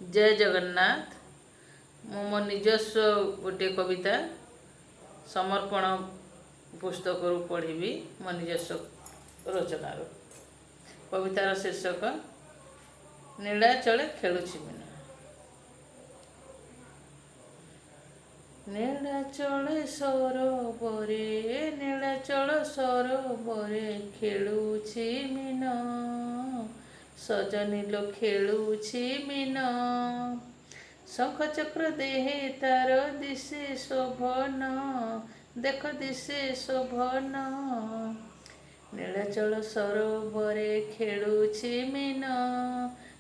जय जगन्नाथ। मु मो निजस्व गोटे कविता समर्पण पुस्तक पढ़ी मो निजस्व रचनार। कवितार शीर्षक नीलाचले खेलुछि मीना। नीलाचले सरोबरे नीलाचल सरोबरे खेलुछि मीना। सजनी लो खेलुछि मीना। शंख चक्र देहे तार दिशे शोभन। देख दिशे शोभन। नीलाचल सरोबरे खेलुछि मीना।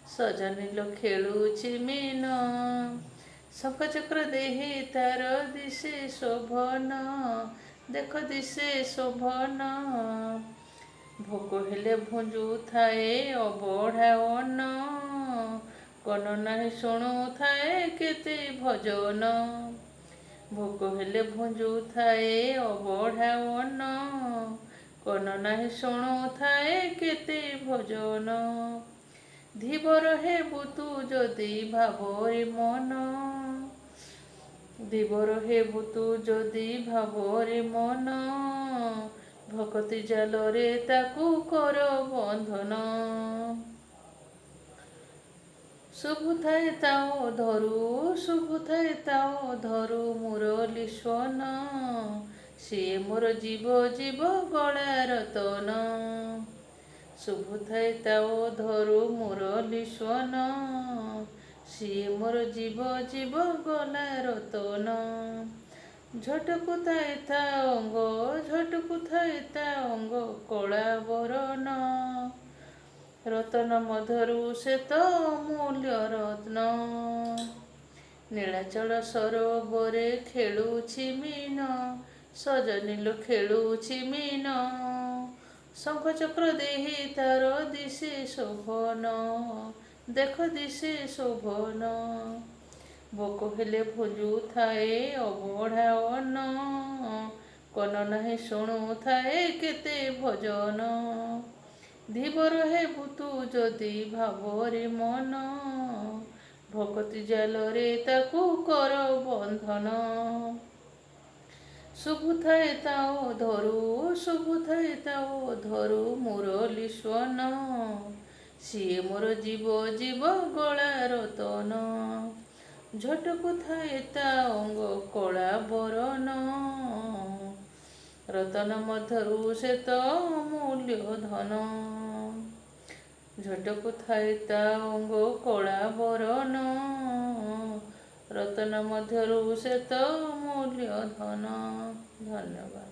सजनी लो खेलुछि मीना। शंख चक्र देहे तार दिशे शोभन। देख दिशे शोभन। भोक हेले भुंजु थाए अबढ़ा अन्न। कन नाही शुणु थाए केते भजन। भोक हेले भुंजु थाए अबढ़ा अन्न। कन नाही शुणु थाए केते भजन। धीवर हेबु तू जदि भावरे मन। धीवर हेबु तू जदि भावरे मन। भक्ति जालरे ताकू कर बंधन। शुभुथाए ताओ धरू शुभुथाए ताओ धरू मुरली स्वन। सिए मोर जीव जीव गला रतन। शुभुथाए ताओ धरू मुरली स्वन। सिए मोर जीव जीव गला रतन। झटकु थाए ता अंग झटकु थाए ता अंग कला बरन। रतन मधुरु से तो अमूल्य रत्न। नीलाचल सरोबरे खेलुछि मीन। सजनी लो खेलुछि मीन। शंख चक्र देहि तार दिशे शोभन। देख दिशे शोभन। भोक हेले भुंजु थाए अबढ़ा अन्न। कन नाही शुणु थाए केते भजन। धीवर हेबु तू जदि भावरे मन। भक्ति जालरे ताकू कर बंधन। शुभुथाए ताओ धरू शुभुथाए ताओ धरू मुरली स्वन। सिए मोर जीव जीव गला रतन। झटकु थाए ता अंग कला बरन। रतन मधुरु से तो अमूल्य धन। झटकु थाए ता अंग कला बरन। रतन मधुरु से तो अमूल्य धन। धन्यवाद।